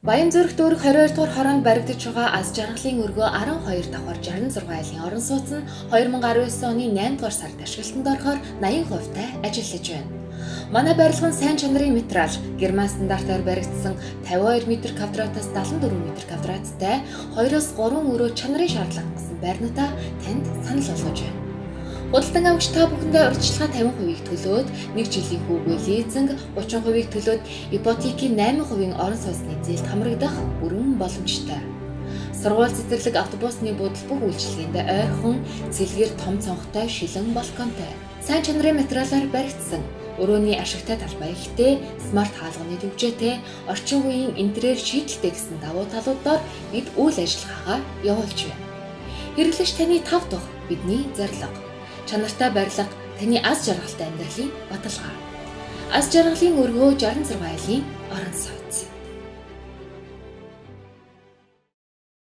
Баянзүрх дүүрэг 22 дугаар хороонд баригдаж байгаа аз жаргалын өргөө 12 давхар 66 айлын орон сууц нь 2019 оны 8 дугаар сард ашиглалтанд орохоор 80% тай ажиллаж байна. Манай барилга нь сайн чанарын материал, герман стандартаар баригдсан 52 м2-аас 74 м2-тай 2-3 өрөө чанарын шаардлага гэсэн байрнуудаа танд санал болгож байна. Худалдан авагч та бүхэндээ урьдчилгаа 50%-ийг төлөөд 1 жилийн хүүгүй лизинг 30%-ийг төлөөд ипотекийн 8% орон сууцны зээлд хамрагдах бүрэн боломжтой. Сургууль цэцэрлэг автобусны будал бүх үйлчилгээндээ ойрхон цэлгэр том цонхтой шилэн балконтой. Сайн чанарын материалаар баригдсан өрөөний ашигтай талбай ихтэй, смарт хаалганы төвчөөтэй, орчин үеийн интерьер шийдэлтэй гэсэн давуу талуудаар бид үйл ажиллагаагаа явуулж байна. Хэрэглэгч таны тав дахь бидний зорилго. Чанартай барилга таны аз жаргалтай амьдралын баталгаа. Аз жаргалын өргөө 66 айлын орон сууц.